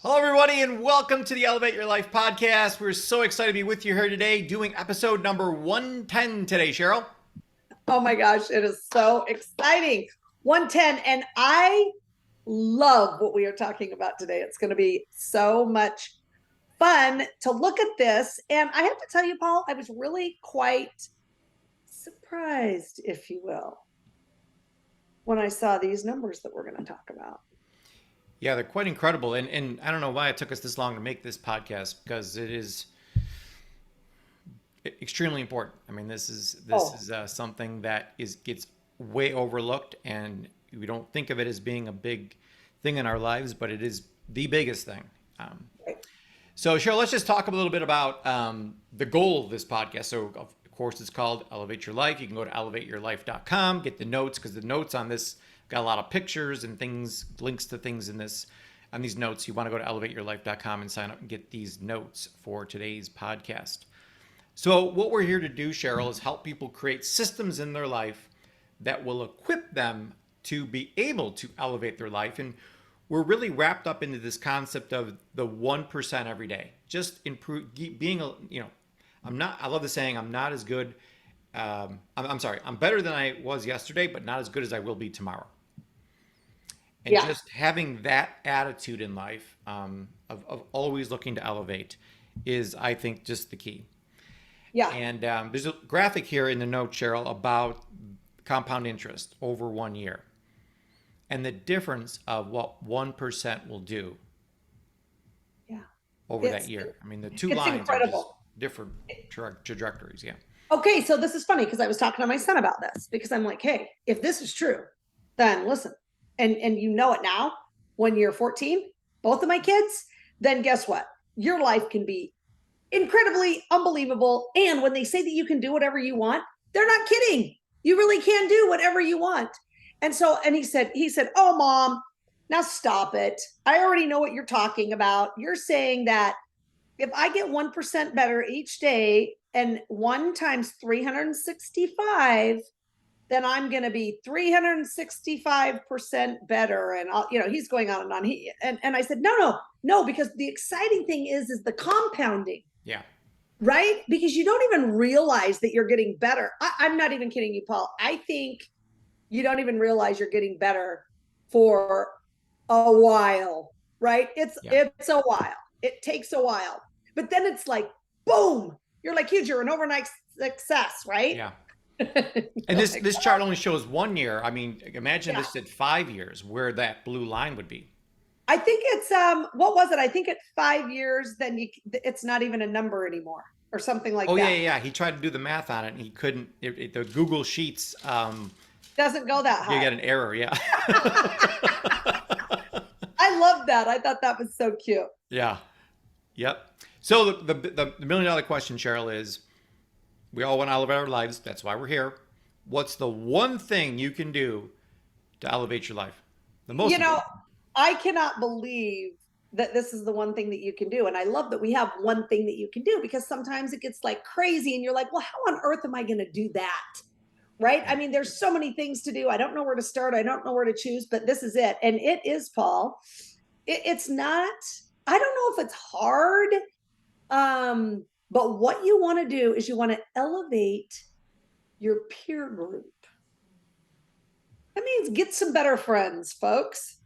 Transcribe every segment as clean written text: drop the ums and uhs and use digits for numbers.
Hello, everybody, and welcome to the Elevate Your Life podcast. We're so excited to be with you here today, doing episode number 110 today, Cheryl. Oh my gosh, it is so exciting. 110. And I love what we are talking about today. It's going to be so much fun to look at this. And I have to tell you, Paul, I was really quite surprised, if you will, when I saw these numbers that we're going to talk about. Yeah, they're quite incredible. And I don't know why it took us this long to make this podcast, because it is extremely important. I mean, this is something that gets way overlooked, and we don't think of it as being a big thing in our lives, but it is the biggest thing. So, Cheryl, let's just talk a little bit about the goal of this podcast. So, of course, it's called Elevate Your Life. You can go to elevateyourlife.com, get the notes, because the notes on this got a lot of pictures and things, links to things in this, on these notes. You want to go to elevateyourlife.com and sign up and get these notes for today's podcast. So what we're here to do, Cheryl, is help people create systems in their life that will equip them to be able to elevate their life. And we're really wrapped up into this concept of the 1% every day. Just improve, being, I love the saying, I'm not as good. I'm sorry, I'm better than I was yesterday, but not as good as I will be tomorrow. And just having that attitude in life of always looking to elevate is, I think, just the key. Yeah. And there's a graphic here in the note, Cheryl, about compound interest over 1 year and the difference of what 1% will do over that year. I mean, the two lines incredible. Are just different trajectories. Yeah. Okay, so this is funny because I was talking to my son about this, because I'm like, hey, if this is true, then listen, and you know it now, when you're 14, both of my kids, then guess what? Your life can be incredibly unbelievable. And when they say that you can do whatever you want, they're not kidding. You really can do whatever you want. And he said, oh, Mom, now stop it. I already know what you're talking about. You're saying that if I get 1% better each day, and 1 times 365, then I'm going to be 365% better. And he's going on and on. And I said, no, because the exciting thing is the compounding. Yeah. Right? Because you don't even realize that you're getting better. I'm not even kidding you, Paul. I think you don't even realize you're getting better for a while, right? It's a while. It takes a while. But then it's like, boom, you're like huge. You're an overnight success, right? Yeah. And this chart only shows 1 year. I mean, imagine this at 5 years, where that blue line would be. I think it's what was it? I think at 5 years, then it's not even a number anymore, or something like that. Oh yeah. He tried to do the math on it, and he couldn't. The Google Sheets doesn't go that high. You get an error. Yeah. I love that. I thought that was so cute. Yeah. Yep. So the $1 million question, Cheryl, is we all want to elevate our lives. That's why we're here. What's the one thing you can do to elevate your life? The most. I cannot believe that this is the one thing that you can do. And I love that we have one thing that you can do, because sometimes it gets like crazy and you're like, well, how on earth am I going to do that? Right? I mean, there's so many things to do. I don't know where to start. I don't know where to choose, but this is it. And it is, Paul. It's not, I don't know if it's hard. But what you want to do is you want to elevate your peer group. That means get some better friends, folks.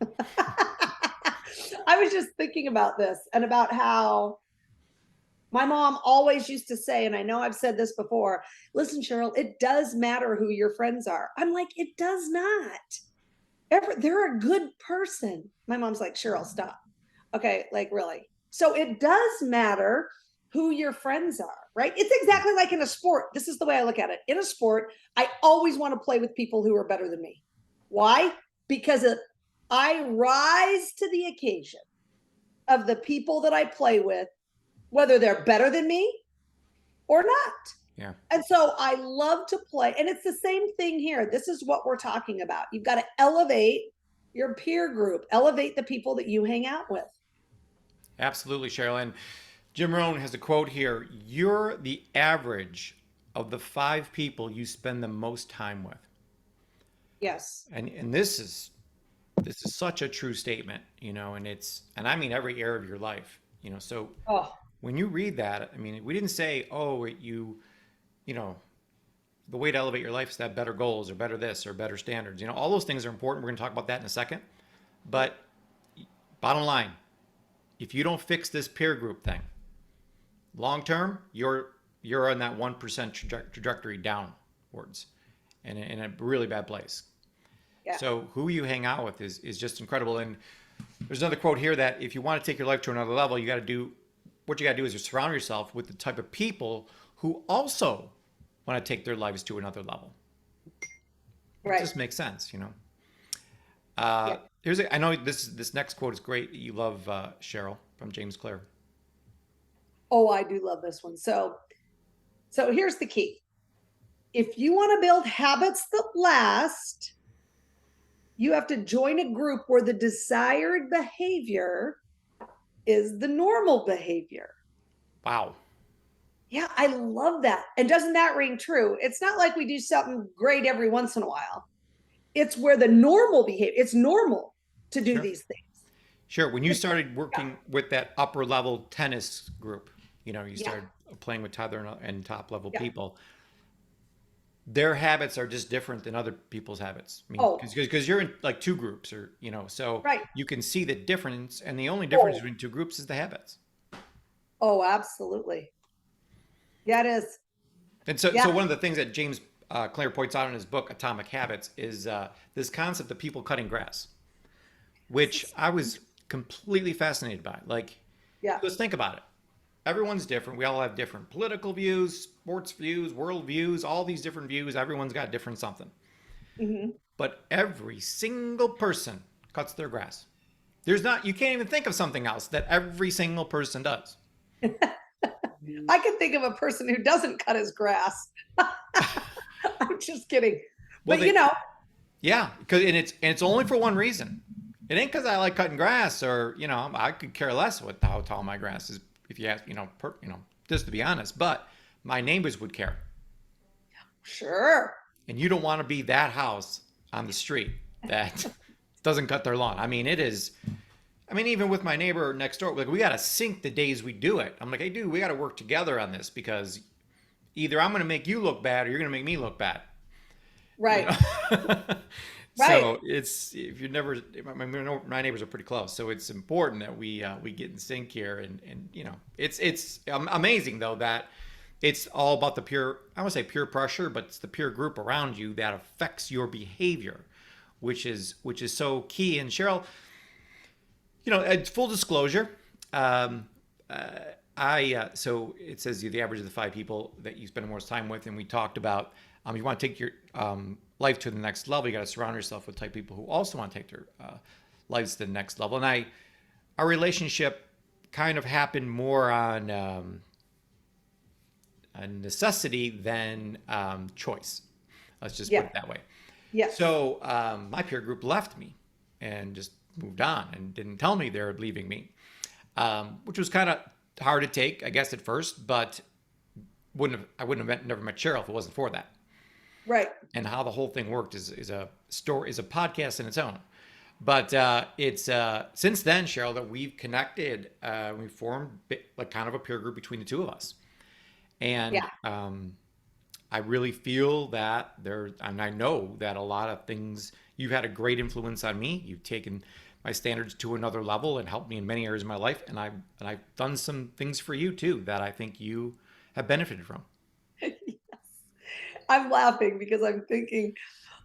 I was just thinking about this and about how my mom always used to say, and I know I've said this before, listen, Cheryl, it does matter who your friends are. I'm like, it does not. They're a good person. My mom's like, Cheryl, stop. Okay, like really. So it does matter who your friends are, right? It's exactly like in a sport. This is the way I look at it. In a sport, I always want to play with people who are better than me. Why? Because I rise to the occasion of the people that I play with, whether they're better than me or not. Yeah. And so I love to play. And it's the same thing here. This is what we're talking about. You've got to elevate your peer group, elevate the people that you hang out with. Absolutely, Cheryl. And Jim Rohn has a quote here: you're the average of the 5 people you spend the most time with. Yes. And this is this is such a true statement, and and I mean every area of your life, so Oh, when you read that, I mean, we didn't say, oh, you know, the way to elevate your life is to have better goals or better this or better standards. All those things are important. We're going to talk about that in a second. But bottom line, if you don't fix this peer group thing, long term, you're on that 1% trajectory downwards, and in a really bad place. yeah. So who you hang out with is just incredible. And there's another quote here that if you want to take your life to another level, what you got to do is you surround yourself with the type of people who also want to take their lives to another level. It Right. just makes sense. Yeah. I know this next quote is great. You love Cheryl from James Clear. Oh, I do love this one. So here's the key. If you want to build habits that last, you have to join a group where the desired behavior is the normal behavior. Wow. Yeah, I love that. And doesn't that ring true? It's not like we do something great every once in a while. It's where the normal behavior, it's normal to do Sure. these things. Sure. When you started Yeah. working with that upper level tennis group, you Yeah. started playing with Tyler and top level Yeah. people. Their habits are just different than other people's habits. I mean, Oh, because you're in like two groups, or so right. you can see the difference, and the only difference Oh, between two groups is the habits. oh, absolutely. Yeah, it is. And so Yeah. one of the things that James Clear points out in his book Atomic Habits is this concept of people cutting grass, which I was completely fascinated by. Like, Yeah. let's think about it. Everyone's different. We all have different political views, sports views, world views, all these different views. Everyone's got different something. Hmm. But every single person cuts their grass. You can't even think of something else that every single person does. I can think of a person who doesn't cut his grass. I'm just kidding. Well, But you know, yeah, and it's only for one reason. It ain't because I like cutting grass, or I could care less what how tall my grass is. If you ask, just to be honest. But my neighbors would care, sure. and you don't want to be that house on the street that doesn't cut their lawn. I mean, it is. I mean, even with my neighbor next door, like we got to sync the days we do it. I'm like, hey, dude, we got to work together on this because either I'm going to make you look bad or you're going to make me look bad. You Right. know? Right. So it's if you're never my neighbors are pretty close, so it's important that we get in sync here, and it's amazing though that it's all about the pure, I want to say pure pressure, but it's the peer group around you that affects your behavior, which is so key. And Cheryl, full disclosure, um, so it says the average of the five people that you spend the most time with, and we talked about you want to take your life to the next level. You got to surround yourself with type people who also want to take their lives to the next level. And our relationship kind of happened more on a necessity than choice. Let's just put Yeah. it that way. Yes. So my peer group left me and just moved on and didn't tell me they're leaving me, which was kind of hard to take, I guess, at first. But I wouldn't have never met Cheryl if it wasn't for that. Right. And how the whole thing worked is a story, is a podcast in its own. But it's since then, Cheryl, that we've connected. We formed like kind of a peer group between the two of us, and Yeah. I really feel that and I know that a lot of things, you've had a great influence on me. You've taken my standards to another level and helped me in many areas of my life. And I've done some things for you too that I think you have benefited from. I'm laughing because I'm thinking,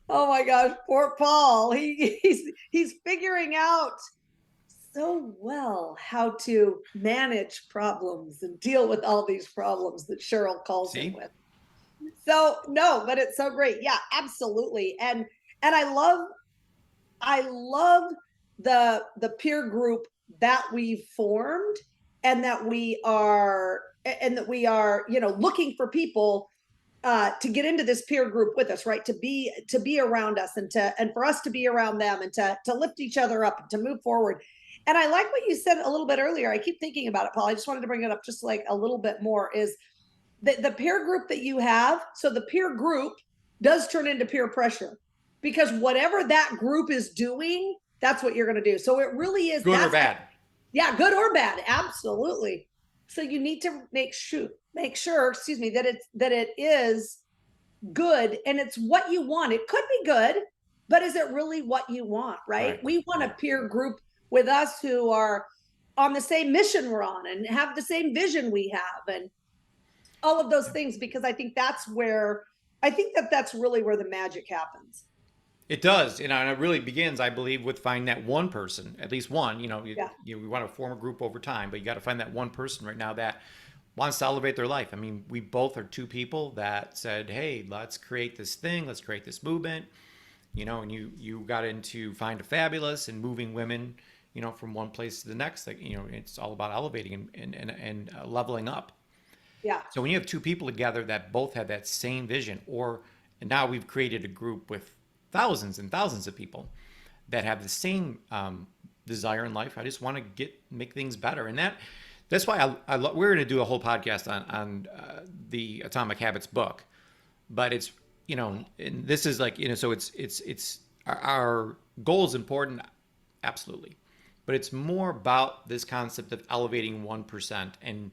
oh my gosh, poor Paul. He's figuring out so well how to manage problems and deal with all these problems that Cheryl calls him See? with. So no, but it's so great. Yeah, absolutely. And I love the peer group that we've formed, and that we are, looking for people to get into this peer group with us, right? To be around us, and for us to be around them, and to lift each other up and to move forward. And I like what you said a little bit earlier. I keep thinking about it, Paul. I just wanted to bring it up just like a little bit more. Is the peer group that you have? So the peer group does turn into peer pressure, because whatever that group is doing, That's what you're going to do. So it really is, Good or that's, bad. yeah, good or bad. Absolutely. So you need to make sure, excuse me, that it is good and it's what you want. It could be good, but is it really what you want, right? Right. We want a peer group with us who are on the same mission we're on and have the same vision we have and all of those things, because I think that's where, I think that that's really where the magic happens. It does, and it really begins, I believe, with finding that one person, at least one. Yeah. We want to form a group over time, but you got to find that one person right now that wants to elevate their life. I mean, we both are two people that said, "Hey, let's create this thing, let's create this movement." And you got into Find a Fabulous and moving women, from one place to the next. Like, it's all about elevating and leveling up. Yeah. So when you have two people together that both have that same vision, and now we've created a group with thousands and thousands of people that have the same desire in life. I just want to make things better, and that's why we're going to do a whole podcast on the Atomic Habits book, but it's and this is like so it's our goal is important, absolutely, but it's more about this concept of elevating 1% and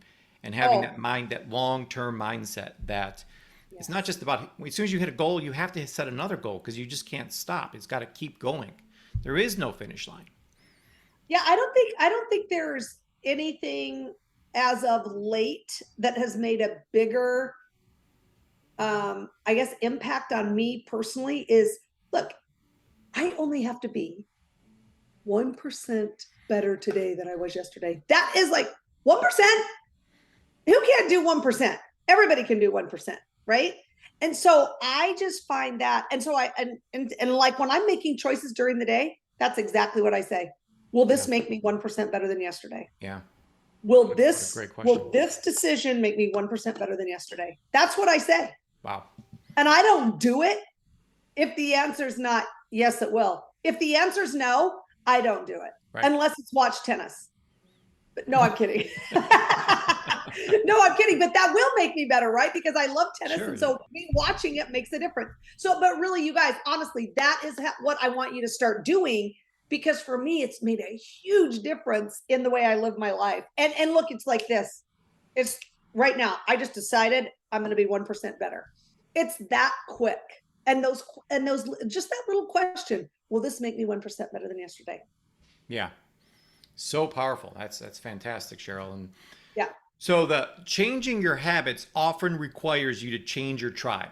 having Oh, that long-term mindset that it's not yes. just about as soon as you hit a goal, you have to set another goal because you just can't stop. It's got to keep going. There is no finish line. Yeah, I don't think there's anything as of late that has made a bigger I guess impact on me personally is, look, I only have to be 1% better today than I was yesterday. That is like 1%. Who can't do 1%? Everybody can do 1%, right? And so I just find that, and so and like when I'm making choices during the day, that's exactly what I say. Will Yeah. this make me 1% better than yesterday? Yeah. Will What a this great question. will this decision make me 1% better than yesterday? That's what I say. Wow. And I don't do it if the answer is not yes, it will. If the answer is no, I don't do it Right. unless it's watch tennis. But no, I'm kidding. No, I'm kidding. But that will make me better, right? Because I love tennis, Sure. and so me watching it makes a difference. So, but really, you guys, honestly, that is what I want you to start doing, because for me, it's made a huge difference in the way I live my life. And look, it's like this. It's right now. I just decided I'm going to be 1% better. It's that quick. And those just that little question, will this make me 1% better than yesterday? Yeah. So powerful. That's fantastic, Cheryl. And Yeah. so the changing your habits often requires you to change your tribe.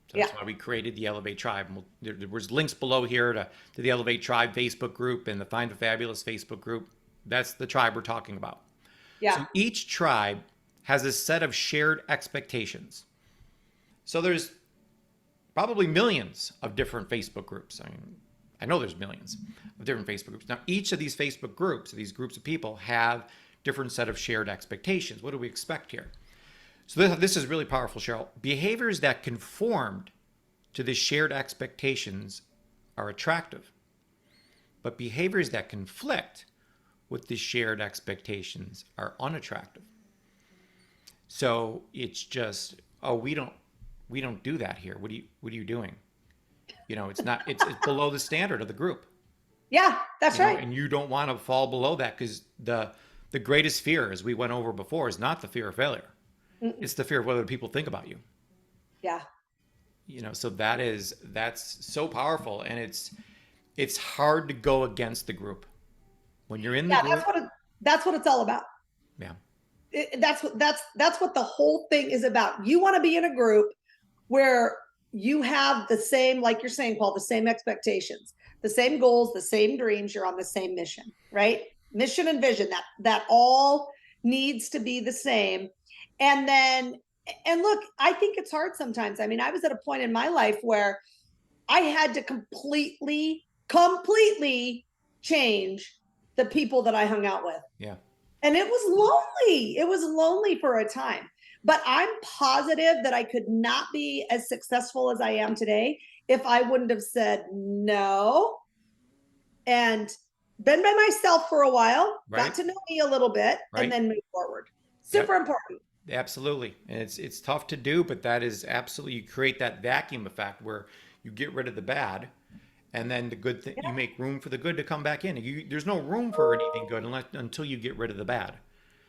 So Yeah. that's why we created the Elevate Tribe. And there was links below here to the Elevate Tribe Facebook group and the Find a Fabulous Facebook group. That's the tribe we're talking about. Yeah. So each tribe has a set of shared expectations. So there's probably millions of different Facebook groups. I know there's millions of different Facebook groups. Now, each of these Facebook groups, these groups of people, have different set of shared expectations. What do we expect here? So this is really powerful, Cheryl. Behaviors that conformed to the shared expectations are attractive, but behaviors that conflict with the shared expectations are unattractive. So it's just, oh, we don't do that here. What are you doing? It's not it's below the standard of the group. Yeah. That's right. And you don't want to fall below that because the greatest fear, as we went over before, is not the fear of failure. Mm-mm. It's the fear of what other people think about you. Yeah. So that's so powerful, and it's hard to go against the group when you're in the Yeah. group. That's what it's all about. Yeah. That's what the whole thing is about. You want to be in a group where you have the same, like you're saying, Paul, the same expectations, the same goals, the same dreams. You're on the same mission, right? Mission and vision. That all needs to be the same. And then, and look, I think it's hard sometimes. I mean, I was at a point in my life where I had to completely change the people that I hung out with. Yeah. And it was lonely. It was lonely for a time. But I'm positive that I could not be as successful as I am today if I wouldn't have said no and been by myself for a while, got Right. to know me a little bit, and Right. then move forward. Yep. Super important. Absolutely. And it's tough to do, but that is absolutely, you create that vacuum effect where you get rid of the bad And then the good thing, Yeah. you make room for the good to come back in. There's no room for anything good until you get rid of the bad.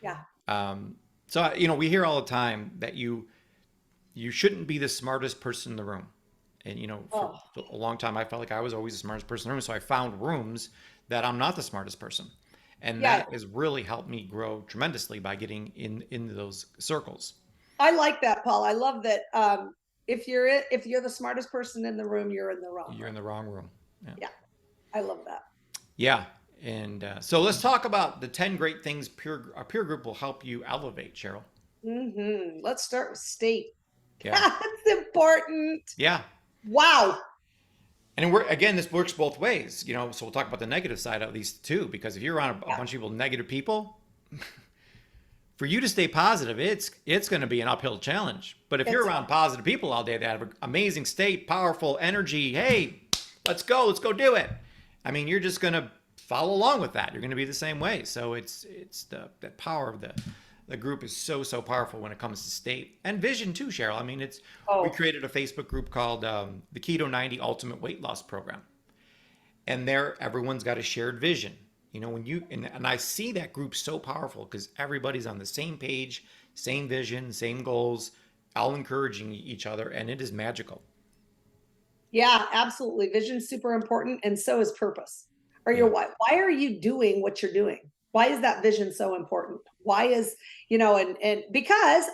Yeah. Um, so you know, we hear all the time that you shouldn't be the smartest person in the room. And you know, for Oh, a long time, I felt like I was always the smartest person in the room. So I found rooms that I'm not the smartest person, and yeah. that has really helped me grow tremendously by getting into those circles. I like that, Paul. I love that. If you're the smartest person in the room, you're in the wrong You're in room. the wrong room. Yeah. Yeah, I love that. Yeah. And so let's talk about the 10 great things a peer group will help you elevate, Cheryl. Let's start with state. Yeah. That's important. Yeah. Wow. And we're again, this works both ways, you know. So we'll talk about the negative side of these too, because if you're around a Yeah, bunch of people, negative people, for you to stay positive, it's going to be an uphill challenge. But if you're it's around positive people all day that have an amazing state, powerful energy, hey, let's go do it. I mean, you're just going to follow along with that. You're going to be the same way. So it's the power of the group is so powerful when it comes to state and vision too, Cheryl. I mean, we oh created a Facebook group called the Keto 90 Ultimate Weight Loss Program, and there everyone's got a shared vision. You know, when you and I see that group so powerful because everybody's on the same page, same vision, same goals, all encouraging each other, and it is magical. yeah, absolutely. Vision's super important, and so is purpose. Or your Yeah. why. Why are you doing what you're doing? Why is that vision so important? Why is, and because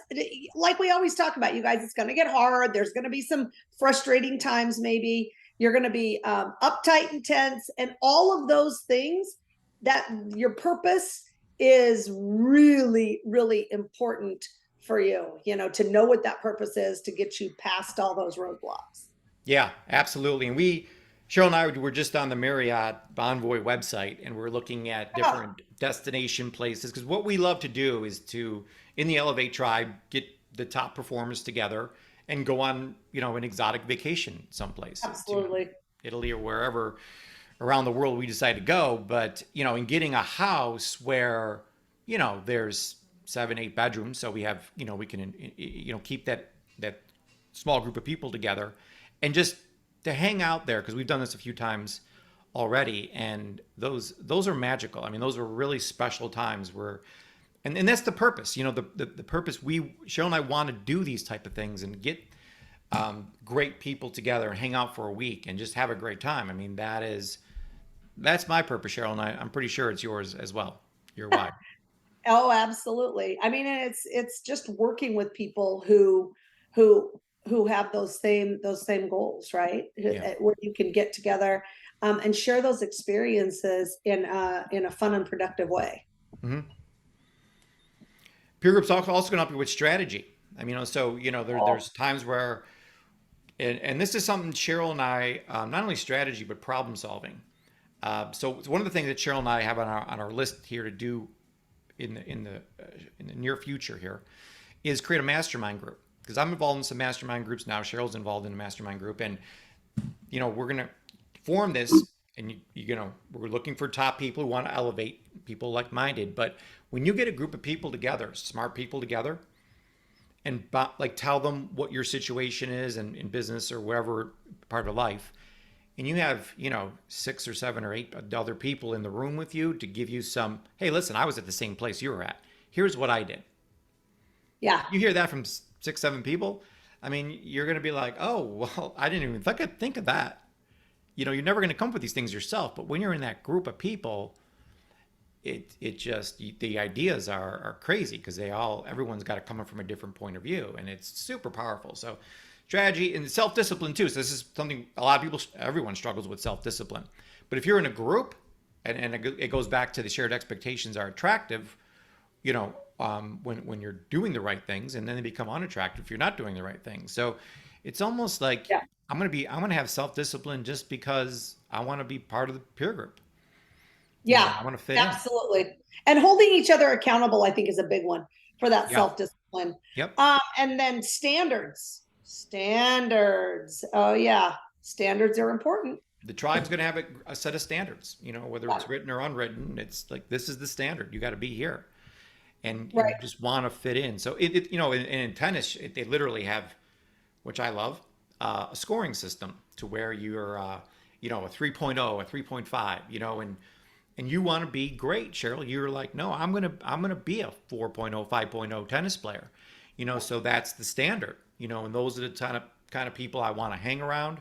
like we always talk about, you guys, it's going to get hard. There's going to be some frustrating times, maybe. You're going to be uptight and tense, and all of those things. That your purpose is really, really important for you, to know what that purpose is to get you past all those roadblocks. Yeah, absolutely. And Cheryl and I were just on the Marriott Bonvoy website, and we're looking at Yeah, different destination places because what we love to do is in the Elevate tribe, get the top performers together and go on, you know, an exotic vacation someplace to absolutely. Italy or wherever around the world we decide to go. But, you know, in getting a house where, you know, there's 7, 8 bedrooms, so we have, you know, we can, you know, keep that small group of people together and just to hang out there because we've done this a few times already, and those are magical. I mean, those are really special times where, and that's the purpose. You know, the purpose Cheryl and I want to do these type of things and get great people together and hang out for a week and just have a great time. I mean, that's my purpose, Cheryl, and I'm pretty sure it's yours as well. Your why. Oh, absolutely. I mean, and it's just working with people who who have those same goals, right? Yeah. Where you can get together and share those experiences in a fun and productive way. Hmm. Peer groups also going to help you with strategy. I mean, you know, so you know, Oh, there's times where, and this is something Cheryl and I, not only strategy but problem solving. So it's one of the things that Cheryl and I have on our list here to do in the near future here is create a mastermind group because I'm involved in some mastermind groups now. Cheryl's involved in a mastermind group, and you know we're gonna form this, and you know we're looking for top people who want to elevate people like minded. But when you get a group of people together, smart people together, and like tell them what your situation is in business or wherever part of life, and you have, you know, 6 or 7 or 8 other people in the room with you to give you some, hey, listen, I was at the same place you were at. Here's what I did. yeah, You hear that from 6, 7 people. I mean, you're going to be like, oh, well, I didn't even think of that. You know, you're never going to come up with these things yourself. But when you're in that group of people, it just, the ideas are crazy because everyone's got it coming from a different point of view. And it's super powerful. So, strategy and self discipline too. So, this is something a lot of people, everyone struggles with self discipline. But if you're in a group, and it goes back to the shared expectations are attractive, you know, when you're doing the right things, and then they become unattractive if you're not doing the right things. So it's almost like yeah, I'm gonna have self discipline just because I want to be part of the peer group. You know, yeah, I want to fit in. absolutely. And holding each other accountable, I think, is a big one for that Yeah. self-discipline. Yep. And then standards. Oh yeah, standards are important. The tribe's gonna have a set of standards. You know, whether Yeah, it's written or unwritten, it's like this is the standard. You got to be here, and right. you just want to fit in. So it you know, in tennis, they literally have, which I love, a scoring system to where you're a 3.0, a 3.5, and you want to be great, Cheryl. You're like, no, I'm gonna be a 4.0, 5.0 tennis player, so that's the standard, and those are the kind of people I want to hang around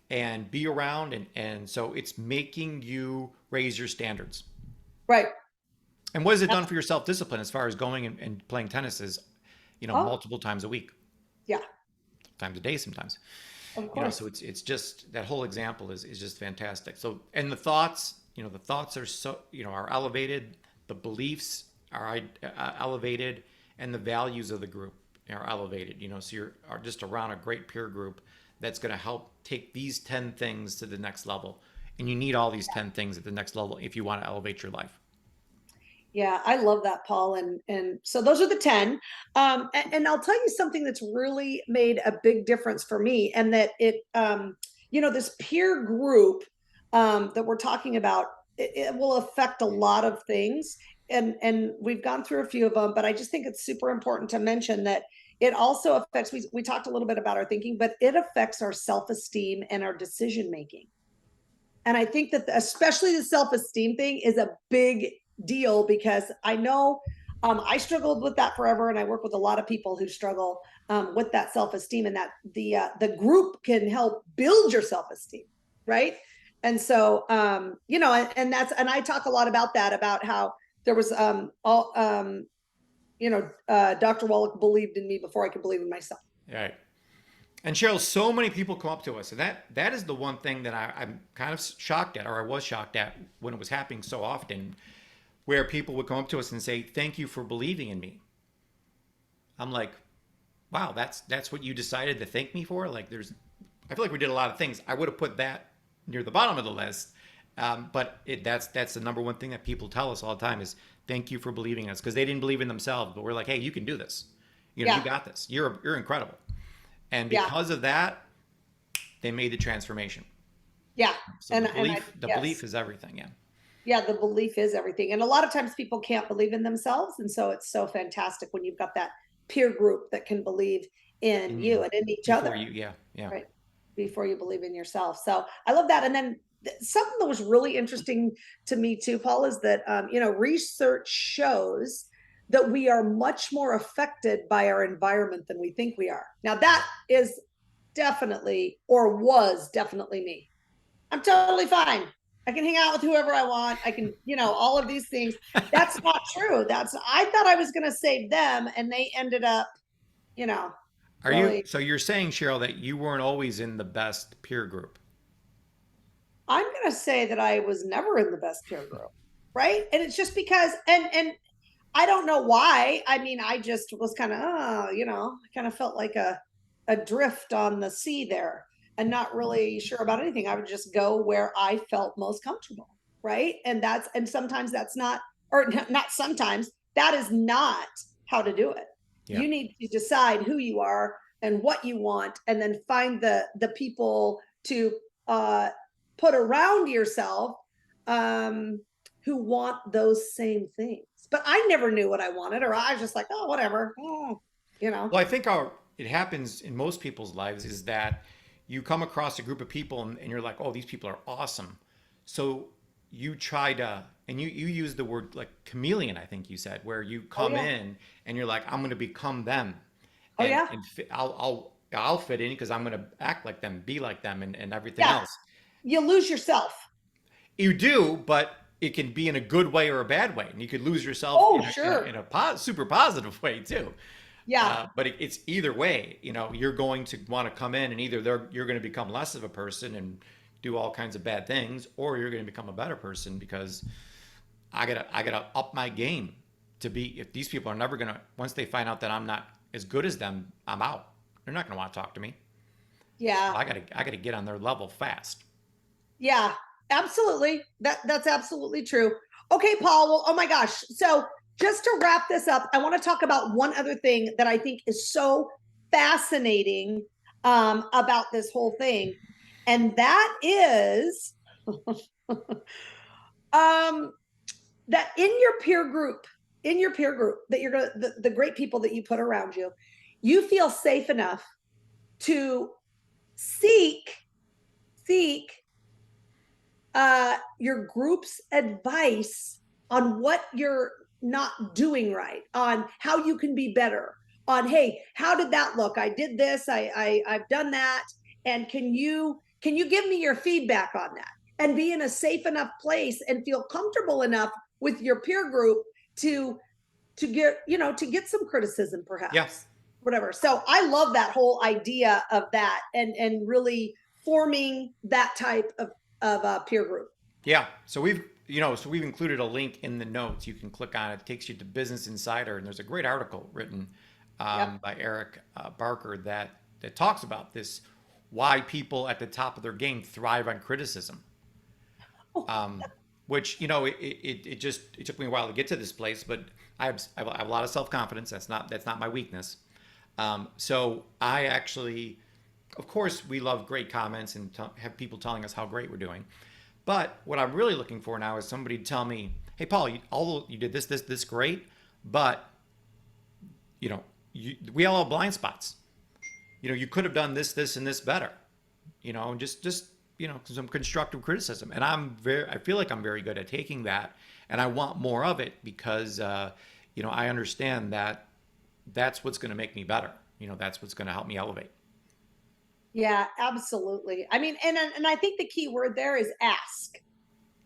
and be around, and so it's making you raise your standards. Right. And what has it done for your self discipline as far as going and playing tennis is, Oh, multiple times a week, yeah, times a day sometimes. of So course. it's just that whole example is just fantastic. So, and the thoughts are are elevated, the beliefs are elevated, and the values of the group are elevated. So are just around a great peer group that's going to help take these 10 things to the next level. And you need all these 10 things at the next level if you want to elevate your life. Yeah, I love that, Paul. And so those are the 10. And I'll tell you something that's really made a big difference for me, and that this peer group that we're talking about, it will affect a lot of things. And we've gone through a few of them, but I just think it's super important to mention that it also affects, we talked a little bit about our thinking, but it affects our self-esteem and our decision making. And I think that especially the self-esteem thing is a big deal, because I know I struggled with that forever, and I work with a lot of people who struggle with that self-esteem, and that the group can help build your self-esteem, right? And so and I talk a lot about that, about how there was all Dr. Wallach believed in me before I could believe in myself. Right. And Cheryl, so many people come up to us, and that is the one thing that I'm kind of shocked at, or I was shocked at when it was happening so often, where people would come up to us and say, "Thank you for believing in me." I'm like, "Wow, that's what you decided to thank me for?" Like, I feel like we did a lot of things. I would have put that near the bottom of the list, but that's the number one thing that people tell us all the time is, "Thank you for believing in us," because they didn't believe in themselves, but we're like, "Hey, you can do this. You Yeah, got this. You're incredible." And yeah, because of that, they made the transformation. yeah. So the And I belief, the belief yes. is everything. Yeah. Yeah, the belief is everything. And a lot of times people can't believe in themselves. And so it's so fantastic when you've got that peer group that can believe in In you, you and in each before other, you, yeah, yeah. right? Before you believe in yourself. So I love that. And then something that was really interesting to me too, Paul, is that, research shows that we are much more affected by our environment than we think we are. Now, that is definitely, or was definitely me. I'm totally fine. I can hang out with whoever I want. I can, all of these things. That's not true. I thought I was going to save them, and they ended up, you know, Are you? really. So you're saying, Cheryl, that you weren't always in the best peer group? I'm going to say that I was never in the best peer group, right? And it's just because, and I don't know why. I mean, I just was kind of, I kind of felt like a drift on the sea there, and not really sure about anything. I would just go where I felt most comfortable, right? And sometimes that's not, or not sometimes, that is not how to do it. Yeah. You need to decide who you are and what you want, and then find the people to uh, put around yourself, um, who want those same things. But I never knew what I wanted, or I was just like, oh, whatever. Oh, you know. Well, I think it happens in most people's lives is that you come across a group of people and you're like, oh, these people are awesome. So you try to, and you use the word like chameleon, I think you said, where you Oh come yeah. in and you're like, I'm going to become them, Oh and yeah. I'll fit in because I'm going to act like them, be like them, and everything Yeah. else. You lose yourself. You do, but it can be in a good way or a bad way, and you could lose yourself Oh, in sure. super positive way too. Yeah. But it's either way. You're going to want to come in, and either you're going to become less of a person and do all kinds of bad things, or you're going to become a better person because I gotta up my game to be. If these people are never gonna, once they find out that I'm not as good as them, I'm out. They're not gonna want to talk to me. Yeah. I gotta get on their level fast. Yeah. Absolutely. That's absolutely true. Okay, Paul. Well, oh my gosh. So just to wrap this up, I want to talk about one other thing that I think is so fascinating about this whole thing. And that is um that in your peer group, that you're gonna the great people that you put around you, you feel safe enough to seek seek your group's advice on what you're not doing right, on how you can be better, on, hey, how did that look? I did this, I've done that. And can you give me your feedback on that? And be in a safe enough place and feel comfortable enough with your peer group to get some criticism, Yeah. perhaps, whatever. So I love that whole idea of that, and really forming that type of peer group. Yeah. So we've included a link in the notes. You can click on it. It takes you to Business Insider, and there's a great article written Yep. by Eric Barker that talks about this, why people at the top of their game thrive on criticism. Which it took me a while to get to this place, but I have a lot of self confidence. That's not my weakness. So I actually, of course, we love great comments and have people telling us how great we're doing. But what I'm really looking for now is somebody to tell me, "Hey, Paul, although you did this great, but we all have blind spots. You could have done this, and this better. Just some constructive criticism." And I feel like I'm very good at taking that, and I want more of it because I understand that that's what's going to make me better. That's what's going to help me elevate. Yeah, absolutely. I mean, and I think the key word there is ask.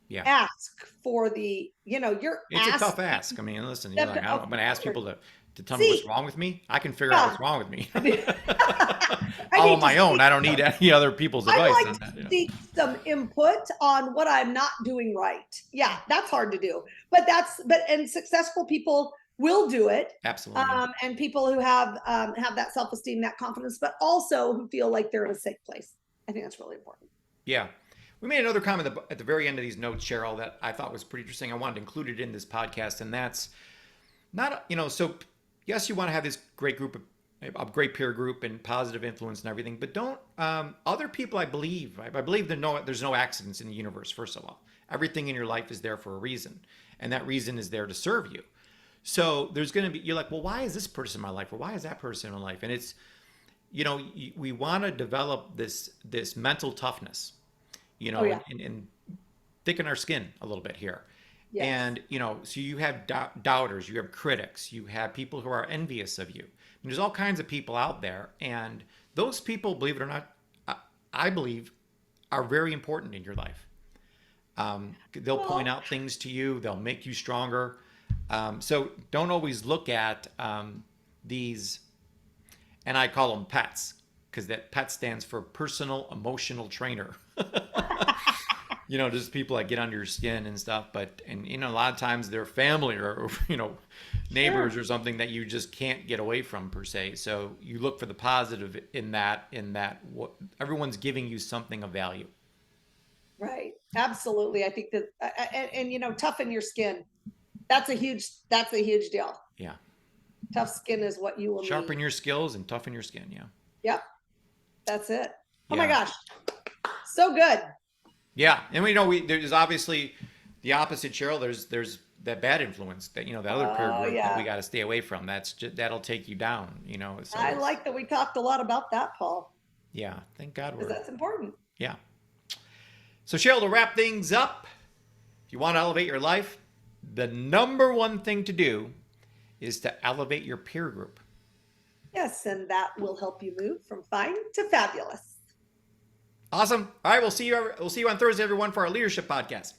Yeah. Ask for you're It's a tough asking ask. I mean, listen, them I'm going to ask people to tell me what's see. wrong with me. I can figure out Yeah. what's wrong with me I mean, I all on need to my own. seek I don't need any other people's I advice like on to that. seek some input on what I'm not doing right. Yeah, that's hard to do, but successful people will do it. Absolutely. Yeah. And people who have that self esteem, that confidence, but also who feel like they're in a safe place. I think that's really important. Yeah. We made another comment at the very end of these notes, Cheryl, that I thought was pretty interesting. I wanted to include it in this podcast, and that's not, so yes, you want to have this great group of great peer group and positive influence and everything, but don't, other people, I believe there's no accidents in the universe, first of all. Everything in your life is there for a reason, and that reason is there to serve you. So there's going to be, you're like, well, why is this person in my life? Or why is that person in my life? And it's, we want to develop this mental toughness, Oh yeah. and thicken our skin a little bit here. Yes. And, so you have doubters, you have critics, you have people who are envious of you. And there's all kinds of people out there. And those people, believe it or not, I believe, are very important in your life. They'll point Well, out things to you, they'll make you stronger. So don't always look at these, and I call them pets, because that pet stands for personal emotional trainer. Just people that get under your skin and stuff, and a lot of times they're family or neighbors sure. or something that you just can't get away from per se. So you look for the positive in that what everyone's giving you something of value. Right. Absolutely. I think that, toughen your skin. That's a huge deal. Yeah. Tough skin is what you will Sharpen need. your skills and toughen your skin. Yeah. Yep. That's it. Oh my Yeah. gosh. So good. Yeah. And there's obviously the opposite, Cheryl. There's that bad influence that, the other peer Oh group that we yeah. got to stay away from. That'll take you down, so I like that we talked a lot about that, Paul, yeah, thank God because that's important. yeah. So, Cheryl, to wrap things up, if you want to elevate your life, the number one thing to do is to elevate your peer group. Yes, and that will help you move from fine to fabulous. Awesome. All right, we'll see you on Thursday, everyone, for our leadership podcast.